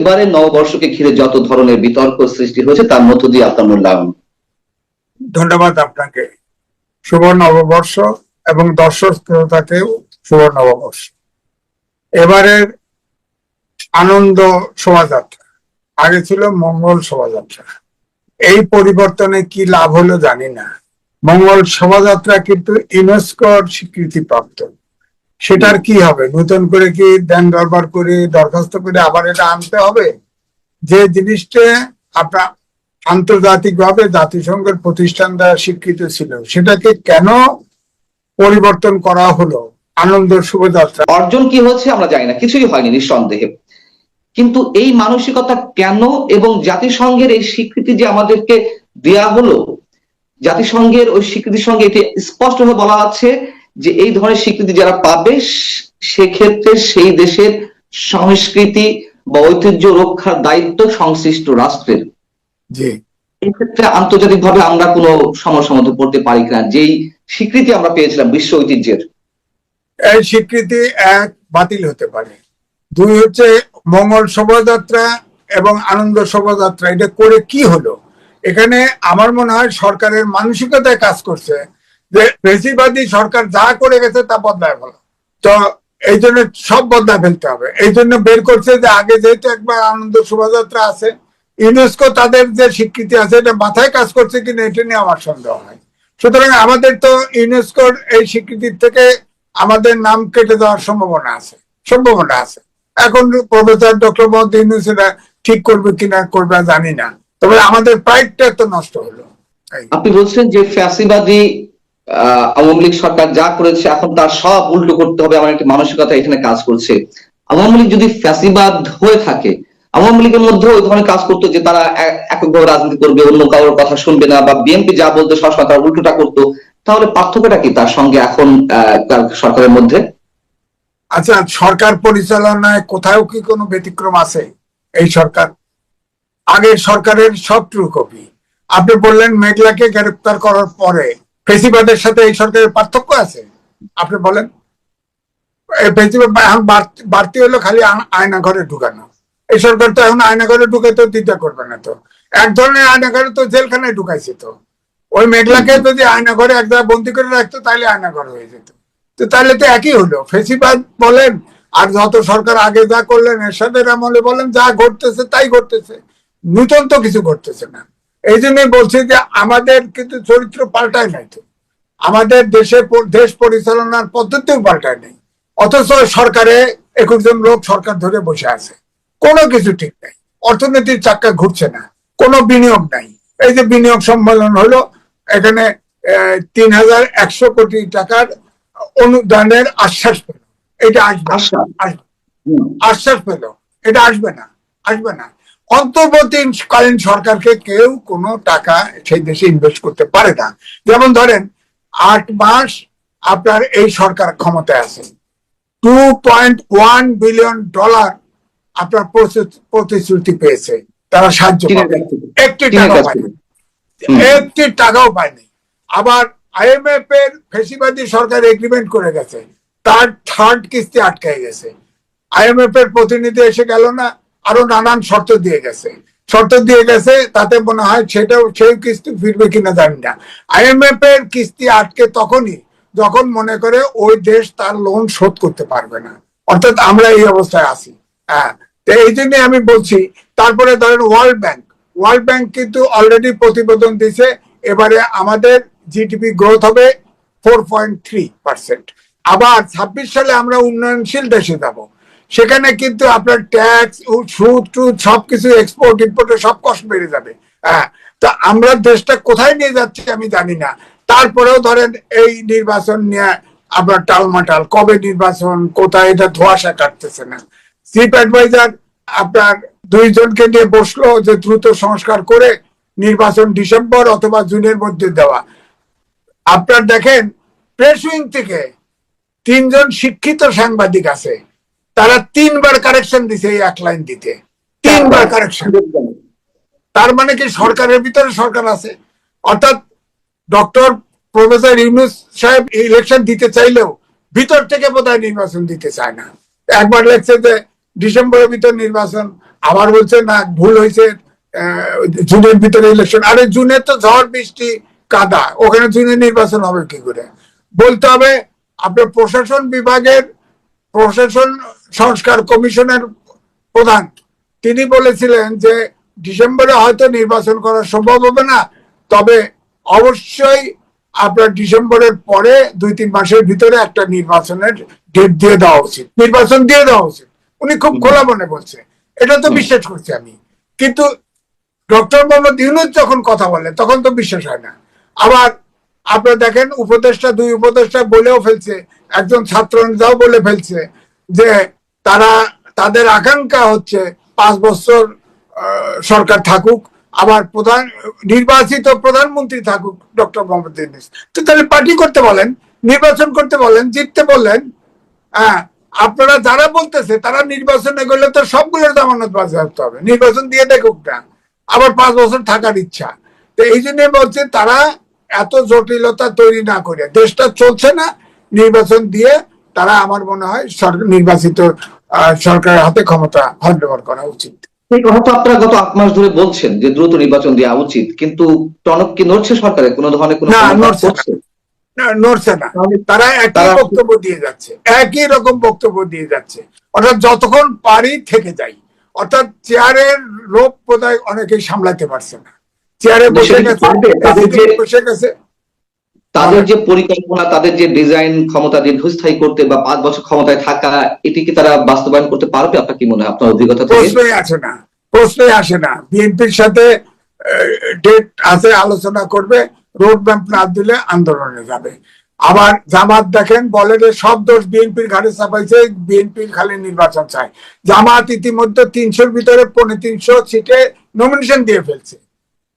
এবারে নববর্ষকে ঘিরে যত ধরনের বিতর্ক সৃষ্টি হয়েছে তার মধ্য দিয়ে আপনার মূল্যায়ন। ধন্যবাদ আপনাকে। শুভ নববর্ষ এবং দর্শক শ্রোতাকেও শুভ নববর্ষ। এবারের আনন্দ শোভাযাত্রা, আগে ছিল মঙ্গল শোভাযাত্রা। এই পরিবর্তনে কি লাভ হলো জানি না। মঙ্গল শোভাযাত্রা কিন্তু ইউনেস্কোর স্বীকৃতি প্রাপ্ত। সেটার কি হবে? নতুন করে কি দেন দরবার করে দরখাস্ত করে আবার এটা আনতে হবে? যে জিনিসটা আপনার আন্তর্জাতিকভাবে জাতিসংঘের প্রতিষ্ঠান দ্বারা স্বীকৃত ছিল, সেটাকে কেন পরিবর্তন করা হলো? আনন্দ শোভাযাত্রা অর্জন কি হচ্ছে আমরা জানি না, কিছুই হয়নি নিঃসন্দেহে, কিন্তু এই মানসিকতা কেন এবং জাতিসংঘের এই স্বীকৃতি যে আমাদেরকে দেয়া হলো, জাতিসংঘের ওই স্বীকৃতির সঙ্গে এটি স্পষ্টভাবে বলা আছে যে এই ধরনের স্বীকৃতি যারা পাবে সেক্ষেত্রে সেই দেশের সংস্কৃতি বা ঐতিহ্য রক্ষার দায়িত্ব সংশ্লিষ্ট রাষ্ট্রের। জি, এই ক্ষেত্রে আন্তর্জাতিকভাবে আমরা কোনো সমস্যার মধ্যে পড়তে পারি কিনা, যেই স্বীকৃতি আমরা পেয়েছিলাম বিশ্ব ঐতিহ্যের। এই স্বীকৃতি এক, বাতিল হতে পারে। দুই হচ্ছে মঙ্গল শোভাযাত্রা এবং আনন্দ শোভাযাত্রা, এটা করে কি হলো? এখানে আমার মনে হয় সরকারের মানসিকতায় কাজ করছে যে ফ্যাসিবাদী সরকার যা করে গেছে তা বদলায় ভালো, তো এই জন্য সব বদলায় ফেলতে হবে। এই জন্য বের করছে যে আগে যেহেতু একবার আনন্দ শোভাযাত্রা আছে, ইউনেস্কো তাদের যে স্বীকৃতি আছে এটা মাথায় কাজ করছে কিনা এটা নিয়ে আমার সন্দেহ হয়। সুতরাং আমাদের তো ইউনেস্কোর এই স্বীকৃতির থেকে আমাদের নাম কেটে দেওয়ার সম্ভাবনা আছে। এখন প্রফেসর ডক্টর মোহাম্মদ ইউনূস এটা ঠিক করবে কিনা করবে জানি না, তবে আমাদের প্রাইডটা তো নষ্ট হলো। আপনি বলছেন যে ফ্যাসিবাদী আওয়ামী লীগ সরকার যা করেছে এখন তার সব উল্টো করতে হবে, আমার একটি মানসিকতা এখানে কাজ করছে। আওয়ামী লীগ যদি ফ্যাসিবাদ হয়ে থাকে, আওয়ামী লীগের মধ্যে ওই ধরনের কাজ করতো যে তারা এককভাবে রাজনীতি করবে, অন্য কারোর কথা শুনবে না, বা বিএনপি যা বলতো সবসময় তারা উল্টোটা করতো, তাহলে পার্থক্যটা কি তার সঙ্গে এখন সরকারের মধ্যে? আচ্ছা, সরকার পরিচালনায় কোথাও কি কোনো ব্যতিক্রম আছে? এই সরকার আগের সরকারের সব ট্রু কপি। আপনি বললেন মেঘলাকে গ্রেফতার করার পরে ফেসিবাদের সাথে এই সরকারের পার্থক্য আছে? আপনি বলেন। এখন বাড়তি হলো খালি আয়না ঘরে ঢুকানো। এই সরকার তো এখন আয়না ঘরে ঢুকাইতে দ্বিধা করবে না। তো এক ধরনের আয়না ঘরে তো জেলখানায় ঢুকাইছে। তো ওই মেঘলাকে যদি আয়না ঘরে এক জায়গায় বন্দি করে রাখতো তাহলে আয়না ঘর হয়ে যেত। তো তাহলে তো একই হলো। ফেসিবাদ বলেন আর যত সরকার আগে যা করলেন এরশাদের আমলে বলেন, যা ঘটতেছে তাই ঘটতেছে, নূতন তো কিছু ঘটতেছে না। এই জন্যই বলছি যে আমাদের কিন্তু চরিত্র পাল্টায় নাই। তো আমাদের দেশ পরিচালনার পদ্ধতিও পাল্টায় নেই, অথচ সরকারে 21 জন লোক সরকার ধরে বসে আছে, কোনো কিছু ঠিক নাই। অর্থনীতির চাক্কা ঘুরছে না, কোনো বিনিয়োগ নাই। এই যে বিনিয়োগ সম্মেলন হলো, এখানে 3100 কোটি টাকার অনুদানের আশ্বাস পেল। এটা আসবে, আশ্বাস পেল, এটা আসবে না। অন্তর্বর্তীকালীন সরকারকে কেউ কোনো টাকা সেই দেশে ইনভেস্ট করতে পারে না। যেমন ধরেন 8 মাস আপনার এই সরকার ক্ষমতায় আছে, $2.1 বিলিয়ন আপনার প্রতিশ্রুতি পেয়েছে, তারা সাহায্য পাবে, একটি টাকাও পায়নি। আবার IMF এর ফেসিবাদী সরকার এগ্রিমেন্ট করে গেছে, তার 3rd কিস্তি আটকে গেছে। IMF এর প্রতিনিধি এসে গেল না, আরো নানান শর্ত দিয়ে গেছে, তাতে মনে হয় সেটাও সেই কিস্তি ফিরবে কিনা জানি না। IMF এর কিস্তি আটকে তখনই যখন মনে করে ওই দেশ তার লোন শোধ করতে পারবে না, অর্থাৎ আমরা এই অবস্থায় আছি। হ্যাঁ, তো এই জন্য আমি বলছি। তারপরে ধরেন ওয়ার্ল্ড ব্যাংক কিন্তু অলরেডি প্রতিবেদন দিছে, এবারে আমাদের জিডিপি গ্রোথ হবে 4.3%। আবার 26 সালে আমরা উন্নয়নশীল দেশে যাব, সেখানে কিন্তু আপনার ট্যাক্স, সুদ টুদ সবকিছু, এক্সপোর্ট ইম্পোর্টের সব কষ্ট বেড়ে যাবে। হ্যাঁ, তো আমরা দেশটা কোথায় নিয়ে যাচ্ছি আমি জানি না। তারপরেও ধরেন এই নির্বাচন নিয়ে আপনার টালমাটাল, কবে নির্বাচন, কোথায়, এটা ধোঁয়াশা কাটতেছে না। চিফ অ্যাডভাইজার আপনার 2 জনকে নিয়ে বসলো যে দ্রুত সংস্কার করে নির্বাচন ডিসেম্বর অথবা জুনের মধ্যে দেওয়া। আপনার দেখেন প্রেস উইং থেকে 3 জন শিক্ষিত সাংবাদিক আছে, তারা 3 বার কারেকশন দিছে এই 1 লাইন দিতে, 3 বার কারেকশন। তার মানে কি সরকারের ভিতরে সরকার আছে? অর্থাৎ ডক্টর প্রফেসর ইউনূস সাহেব ইলেকশন দিতে চাইলেও ভিতর থেকে বোধহয় নির্বাচন দিতে চায় না। একবার লেখছে যে ডিসেম্বরের ভিতর নির্বাচন, আবার বলছে না ভুল হয়েছে, জুনের ভিতরে ইলেকশন। আরে জুনে তো ঝড় বৃষ্টি কাদা, ওখানে জুনে নির্বাচন হবে কি করে? বলতে হবে আপনার প্রশাসন বিভাগের প্রশাসন সংস্কার কমিশনের প্রধান তিনি বলেছিলেন যে ডিসেম্বরে হয়তো নির্বাচন করা সম্ভব হবে না, তবে অবশ্যই আপনার ডিসেম্বরের পরে 2-3 মাসের ভিতরে একটা নির্বাচনের ডেট দিয়ে দেওয়া উচিত, নির্বাচন দিয়ে দেওয়া উচিত। উনি খুব খোলা মনে বলছে, এটা তো বিশ্বাস করছি আমি। কিন্তু ডক্টর মোহাম্মদ ইউনূস যখন কথা বলে তখন তো বিশ্বাস হয় না। আবার আপনারা দেখেন উপদেষ্টা, 2 উপদেষ্টা বলেও ফেলছে, একজন ছাত্র নেতাও বলে ফেলছে যে তারা তাদের আকাঙ্ক্ষা হচ্ছে 5 বছর সরকার থাকুক, আবার নির্বাচিত প্রধানমন্ত্রী থাকুক ডক্টর মোহাম্মদ ইউনূস। তো তাহলে পার্টি করতে বলেন, নির্বাচন করতে বলেন, জিততে বলেন। হ্যাঁ, আপনারা যারা বলতেছে তারা নির্বাচনে গেলে তো সবগুলোর জামানত বাজেয়াপ্ত হবে, নির্বাচন দিয়ে দেখুক না, আবার 5 বছর থাকার ইচ্ছা। তো এই জন্য বলছে তারা এত জটিলতা তৈরি না করে, দেশটা চলছে না, নির্বাচন দিয়ে তারা আমার মনে হয় নির্বাচিত সরকারের হাতে ক্ষমতা হ্যান্ডওভার করা উচিত। এই কথা তো আপনারা গত 8 মাস ধরে বলছেন যে দ্রুত নির্বাচন দেওয়া উচিত, কিন্তু টনক কি নড়ছে সরকারের কোনো ধরনের কোনো নড়ছে না। তারা একই বক্তব্য দিয়ে যাচ্ছে, একই রকম বক্তব্য দিয়ে যাচ্ছে, অর্থাৎ যতক্ষণ পারি থেকে যাই। অর্থাৎ চেয়ারের লোভ বোধহয় অনেকেই সামলাতে পারছে না, চেয়ারে বসে গেছে। তাদের যে পরিকল্পনা, তাদের যে ডিজাইন, ক্ষমতা দীর্ঘস্থায়ী করতে বা 5 বছর ক্ষমতায় থাকা, এটি কি তারা বাস্তবায়ন করতে পারবে? আপনার কি মনে হয় আপনার অভিজ্ঞতা থেকে? প্রশ্নই আসে না। বিএনপির সাথে ডেট আছে, আলোচনা করবে, রোড ম্যাপ না দিলে আন্দোলনে যাবে। আবার জামাত দেখেন বলে যে সব দোষ বিএনপির ঘাড়ে চাপাইছে, বিএনপির খালি নির্বাচন চায়। জামাত ইতিমধ্যে 300-র ভিতরে 350 সিটে নমিনেশন দিয়ে ফেলছে।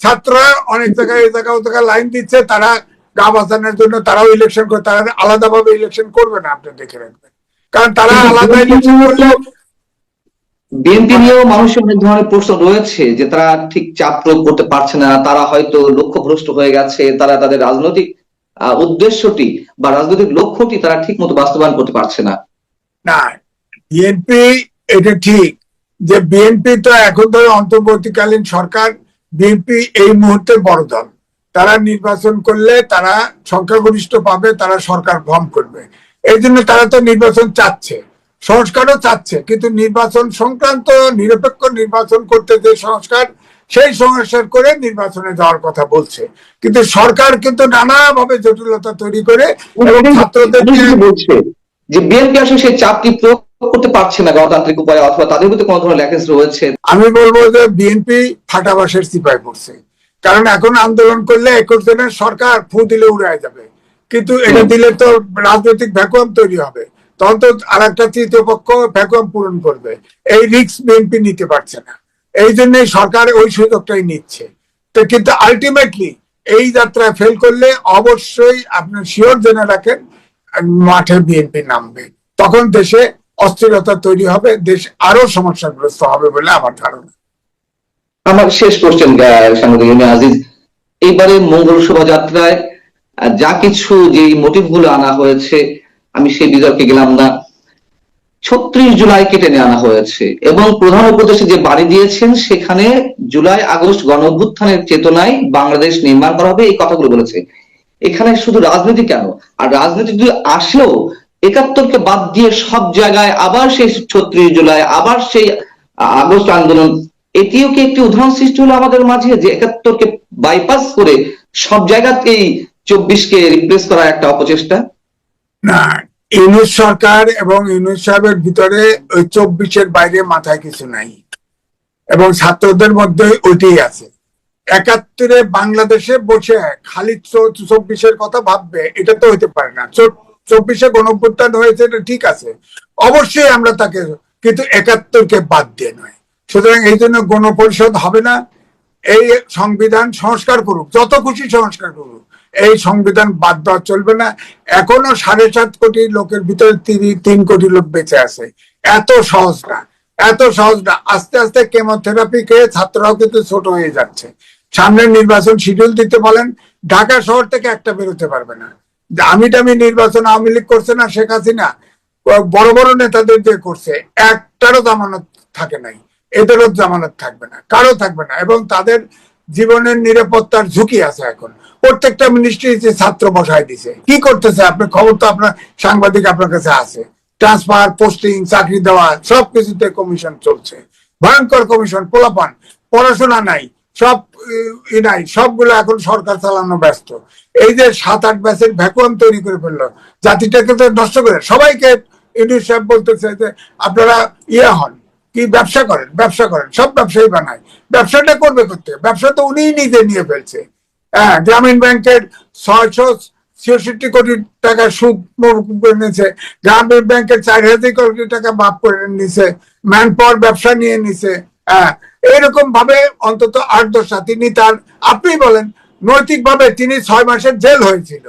ছাত্ররা অনেক জায়গায় এই জায়গা ও জায়গায় লাইন দিচ্ছে, তারা গা বাঁচানোর জন্য তারাও ইলেকশন করে, তারা আলাদাভাবে ইলেকশন করবে না, আপনি দেখে রাখবেন। কারণ তারা আলাদা ইলেকশন করলে বিএনপি নিয়েও মানুষের অনেক ধরনের প্রশ্ন রয়েছে যে তারা ঠিক চাপ প্রয়োগ করতে পারছে না, তারা হয়তো লক্ষ্যভ্রষ্ট হয়ে গেছে, তারা তাদের রাজনৈতিক উদ্দেশ্যটি বা রাজনৈতিক লক্ষ্যটি তারা ঠিক মতো বাস্তবায়ন করতে পারছে না। না, বিএনপি এটা ঠিক যে বিএনপি তো এখন ধরে অন্তর্বর্তীকালীন সরকার, বিএনপি এই মুহূর্তে বড় দল, তারা নির্বাচন করলে তারা সংখ্যাগরিষ্ঠ পাবে, তারা সরকার ভঙ্গ করবে। এই জন্য তারা তো নির্বাচন চাচ্ছে, সংস্কারও চাচ্ছে, কিন্তু নির্বাচন সংক্রান্ত নিরপেক্ষ নির্বাচন করতে যে সংস্কার, সেই সংস্কার করে নির্বাচনে যাওয়ার কথা বলছে। কিন্তু সরকার কিন্তু নানাভাবে জটিলতা তৈরি করে এবং ছাত্রদেরকে বলছে যে বিএনপি আসলে সেই চাপটি প্রয়োগ করতে পারছে না গণতান্ত্রিক উপায়ে, অথবা তাদের মধ্যে কোনো ধরনের ল্যাকেজ রয়েছে। আমি বলবো যে বিএনপি ফাটাবাসের সিপাহি পড়ছে, কারণ এখন আন্দোলন করলে 21 দিনের সরকার ফু দিলে উড়ে যাবে, কিন্তু এটা দিলে তো রাজনৈতিক ভ্যাকুয়াম তৈরি হবে, তখন তো আর একটা তৃতীয় পক্ষ ভ্যাকুয়াম পূরণ করবে। এই রিস্ক বিএনপি নিতে পারছে না, এই জন্যই সরকার ওই সুযোগটাই নিচ্ছে। তো কিন্তু আলটিমেটলি এই যাত্রায় ফেল করলে অবশ্যই আপনার শিওর জেনে রাখেন মাঠে বিএনপি নামবে, তখন দেশে অস্থিরতা তৈরি হবে, দেশ আরো সমস্যাগ্রস্ত হবে বলে আমার ধারণা। আমার শেষ কোশ্চেন সাংবাদিক আজিজ, এইবারে মঙ্গল শোভাযাত্রায় যা কিছু যে মোটিভ গুলো আনা হয়েছে, আমি সেই বিতর্কে গেলাম না। 36 জুলাই কেটে নিয়ে আনা হয়েছে এবং প্রধান উপদেষ্টা যে বাড়ি দিয়েছেন সেখানে জুলাই আগস্ট গণ অভ্যুত্থানের চেতনায় বাংলাদেশ নির্মাণ করা হবে, এই কথাগুলো বলেছে। এখানে শুধু রাজনীতি কেন, আর রাজনীতি যদি আসলেও 71কে বাদ দিয়ে সব জায়গায় আবার সেই 36 জুলাই, আবার সেই আগস্ট আন্দোলন, এটিও কি একটি উদাহরণ সৃষ্টি হলো আমাদের মাঝে যে 71কে বাইপাস করে সব জায়গাতেই 24কে রিপ্লেস করার একটা অপচেষ্টা? না, ইউনূস সরকার এবং ইউনূস সাহেবের ভিতরে ওই 24-এর বাইরে মাথায় কিছু নাই, এবং ছাত্রদের মধ্যে ওইটাই আছে। 71-এ বাংলাদেশে বসে খালি 24-এর কথা ভাববে, এটা তো হইতে পারে না। 24-এ গণঅভ্যুত্থান হয়েছে, এটা ঠিক আছে, অবশ্যই আমরা তাকে, কিন্তু 71-কে বাদ দিয়ে নয়। সুতরাং এই জন্য গণপরিষদ হবে না, এই সংবিধান সংস্কার করুক, যত খুশি সংস্কার করুক, এই সংবিধান বাদ দেওয়া চলবে না। এখনো 7.5 কোটি লোকের ভিতরে 3 কোটি লোক বেঁচে আছে, এত সহজ না, এত সহজ না। আস্তে আস্তে কেমোথেরাপি খেয়ে ছাত্ররাও কিন্তু ছোট হয়ে যাচ্ছে। সামনে নির্বাচন শিডিউল দিতে বলেন, ঢাকা শহর থেকে একটা বেরোতে পারবে না। আমি নির্বাচন আওয়ামী লীগ করছে না, শেখ হাসিনা বড় বড় নেতাদের দিয়ে করছে, একটারও জামানত থাকে নাই। এদেরও জামানত থাকবে না, কারো থাকবে না, এবং তাদের জীবনের নিরাপত্তার ঝুঁকি আছে। এখন প্রত্যেকটা মিনিস্ট্রি ছাত্র বসায় দিছে, কি করতেছে আপনার খবর তো আপনার সাংবাদিক আপনার কাছে আছে, ট্রান্সফার, পোস্টিং, চাকরি দেওয়া সবকিছুতে কমিশন চলছে, ভয়ঙ্কর কমিশন। পোলাপান পড়াশোনা নাই, সব নাই, সবগুলো এখন সরকার চালানো ব্যস্ত। এই যে 7-8 ব্যাচের ভ্যাকুয়াম তৈরি করে ফেললো, জাতিটাকে তো নষ্ট করে। সবাইকে ইউনূস সাহেব বলতেছে যে আপনারা হন, কি ব্যবসা করেন, ব্যবসা করেন, সব ব্যবসায়ী বানায়। ব্যবসাটা করবে করতে, ব্যবসা তো উনি নিজে নিয়ে ফেলছে। হ্যাঁ, গ্রামীণ ব্যাংকের 666 কোটি টাকা সুদ করে নিয়েছে, গ্রামীণ ব্যাংকের 4000 কোটি টাকা মাফ করে নিছে, ম্যান পাওয়ার ব্যবসা নিয়ে নিছে। হ্যাঁ, এইরকম ভাবে অন্তত 8-10টা। তিনি তার, আপনি বলেন, নৈতিক ভাবে তিনি 6 মাসের জেল হয়েছিল,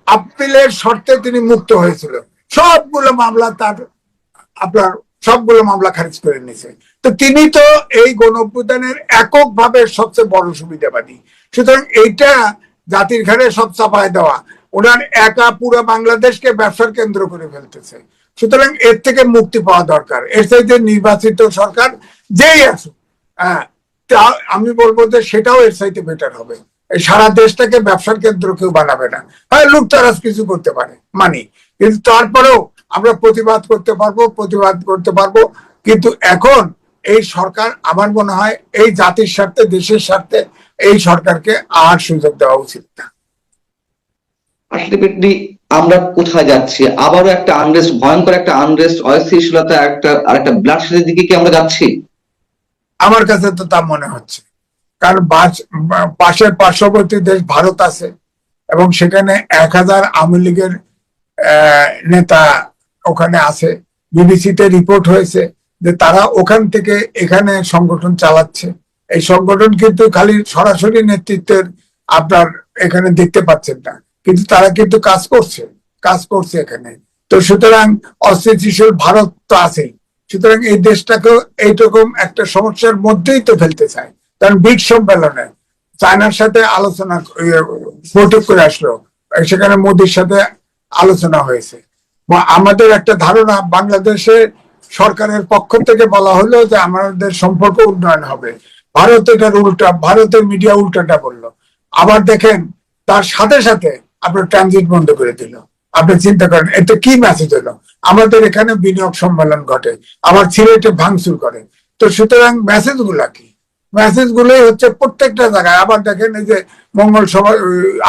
আপিলের শর্তে তিনি মুক্ত হয়েছিল, সবগুলো মামলা তার আপনার সবগুলো মামলা খারিজ করে নিছে। তো তিনি তো এই গণঅভ্যুত্থানের এককভাবে সবচেয়ে বড় সুবিধাবাদী। সুতরাং এইটা জাতির ঘাড়ে সব চাপায় দেওয়া, ওনার একা পুরো বাংলাদেশকে ব্যবসার কেন্দ্র করে ফেলতেছে। সুতরাং এর থেকে মুক্তি পাওয়া দরকার। এর চাইতে নির্বাচিত সরকার যেই আসুক, হ্যাঁ, আমি বলবো যে সেটাও এর চাইতে বেটার হবে। সারা দেশটাকে ব্যবসার কেন্দ্র কেউ বানাবে না। হ্যাঁ, লুটতারাজ কিছু করতে পারে মানি, কিন্তু তারপরেও আমরা প্রতিবাদ করতে পারবো। কিন্তু এখন এই সরকার, আমার মনে হয় এই জাতির স্বার্থে, দেশের স্বার্থে এই সরকারকে আর সুযোগ দেওয়া উচিত না। আলটিমেটলি আমরা কোথায় যাচ্ছি? আবারও একটা আনরেস্ট, ভয়ঙ্কর একটা আনরেস্ট, অস্থিতিশীলতা, একটা ব্লাডশেডের দিকে কি আমরা যাচ্ছি? আমার কাছে তো তা মনে হচ্ছে, কারণ পাশের পার্শ্ববর্তী দেশ ভারত আছে, এবং সেখানে 1000 আওয়ামী লীগের নেতা ওখানে আছে। বিবিসিতে রিপোর্ট হয়েছে যে তারা ওখান থেকে এখানে সংগঠন চালাচ্ছে। এই সংগঠন কিন্তু খালি সরাসরি নেতৃত্বের আপনার এখানে দেখতে পাচ্ছেন না, কিন্তু তারা কিন্তু কাজ করছে এখানে। তো সুতরাং অস্থিতিশীল ভারত তো আছেই। সুতরাং এই দেশটাকেও এইরকম একটা সমস্যার মধ্যেই তো ফেলতে চায়। কারণ ব্রিক্স সম্মেলনে চায়নার সাথে আলোচনা বৈঠক করে আসলো, সেখানে মোদির সাথে আলোচনা হয়েছে। আমাদের একটা ধারণা, বাংলাদেশে সরকারের পক্ষ থেকে বলা হলো যে আমাদের সম্পর্ক উন্নয়ন হবে। ভারত এটার উল্টা, ভারতের মিডিয়া উল্টাটা বললো। আবার দেখেন তার সাথে সাথে আপনার ট্রানজিট বন্ধ করে দিল। আপনি চিন্তা করেন এটা কি মেসেজ হলো? আমাদের এখানে বিনিয়োগ সম্মেলন ঘটে, আবার সিলেটে ভাঙচুর করে। তো সুতরাং মেসেজ গুলা কি? মেসেজ গুলোই হচ্ছে প্রত্যেকটা জায়গায়। আবার দেখেন এই যে মঙ্গল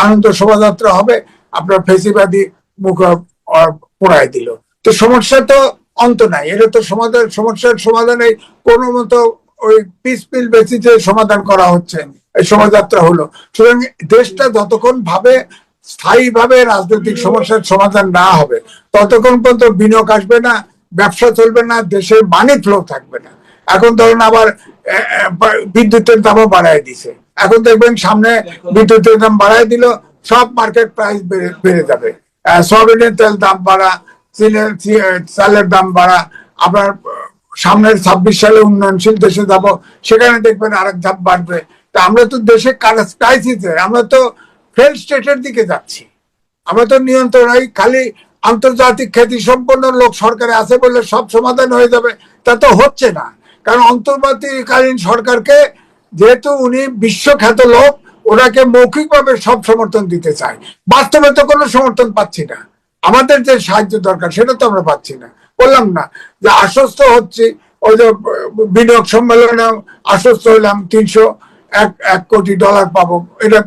আনন্দ শোভাযাত্রা হবে, আপনার ফেসিবাদী মুখ পোড়ায় দিল। তো সমস্যা তো অন্ত নাই। এটা তো সমস্যার সমাধানে কোনো মতো ওই পিসপিল বেসিসে সমাধান করা হচ্ছে, এই শোভাযাত্রা হলো। সুতরাং দেশটা যতক্ষণ ভাবে স্থায়ীভাবে রাজনৈতিক সমস্যার সমাধান না হবে, ততক্ষণ পর্যন্ত বিনিয়োগ আসবে না, ব্যবসা চলবে না, দেশের মানি ফ্লো থাকবে না। এখন ধরুন আবার বিদ্যুতের দামও বাড়ায় দিছে। এখন দেখবেন সামনে বিদ্যুতের দাম বাড়ায় দিল, সব মার্কেট প্রাইস বেড়ে যাবে। সয়াবিনের তেল দাম বাড়া, চালের দাম বাড়া। আবার সামনের 26 সালে উন্নয়নশীল দেশে যাব, সেখানে দেখবেন আরেক ধাপ বাড়বে। তা আমরা তো দেশে ক্রাইসিসে, আমরা তো ফেল স্টেটের দিকে যাচ্ছি। আমরা তো নিয়ন্ত্রণ, খালি আন্তর্জাতিক খ্যাতি সম্পন্ন লোক সরকারে আছে বলে সব সমাধান হয়ে যাবে, তা তো হচ্ছে না। কারণ অন্তর্বর্তীকালীন সরকারকে, যেহেতু উনি বিশ্বখ্যাত লোক, ওনাকে মৌখিকভাবে সব সমর্থন দিতে চায়, বাস্তবে তো কোনো সমর্থন পাচ্ছি না। আমাদের যে সাহায্য দরকার সেটা তো আমরা পাচ্ছি না। বললাম না যে আশ্বস্ত হচ্ছি, ওই যে বিনিয়োগ সম্মেলনে আশ্বস্ত হলাম 301 কোটি ডলার পাবো, এটা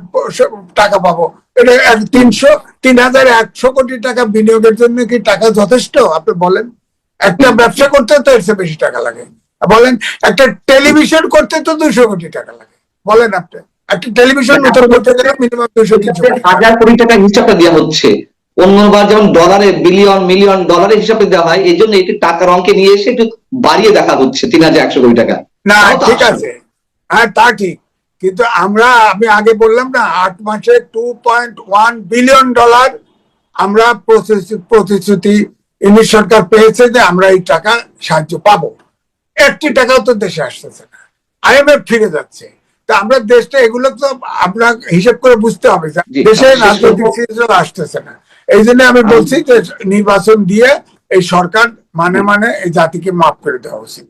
টাকা পাবো। এটা 3,100 কোটি টাকা বিনিয়োগের জন্য কি টাকা যথেষ্ট? আপনি বলেন। একটা ব্যবসা করতে তো এর চেয়ে বেশি টাকা লাগে। বলেন, একটা টেলিভিশন করতে তো 200 কোটি টাকা লাগে। বলেন আপনি, একটা টেলিভিশন নতুন করতে গেলে মিনিমাম 200-300 কোটি টাকা হিসাবটা দেওয়া হচ্ছে। অন্যবার যেমন ডলারে মিলিয়ন ডলারে হিসাবে দেওয়া হয়, এই জন্য এটি টাকার অঙ্কে নিয়ে এসে একটু বাড়িয়ে দেখা হচ্ছে 3,100 কোটি টাকা। না, ঠিক আছে, হ্যাঁ তা ঠিক, কিন্তু আমি আগে বললাম না, 8 মাসে 2.1 বিলিয়ন ডলার আমরা প্রতিশ্রুতি ইউনিট সরকার পেয়েছে যে আমরা এই টাকা সাহায্য পাবো। 1টি টাকাও তো দেশে আসতেছে না, IMF ফিরে যাচ্ছে। তা আমরা দেশটা, এগুলো তো আপনার হিসেব করে বুঝতে হবে, দেশে রাজনৈতিক সিচুয়েশন আসতেছে না। এই জন্য আমি বলছি যে নির্বাচন দিয়ে এই সরকার মানে এই জাতিকে মাফ করে দেওয়া উচিত।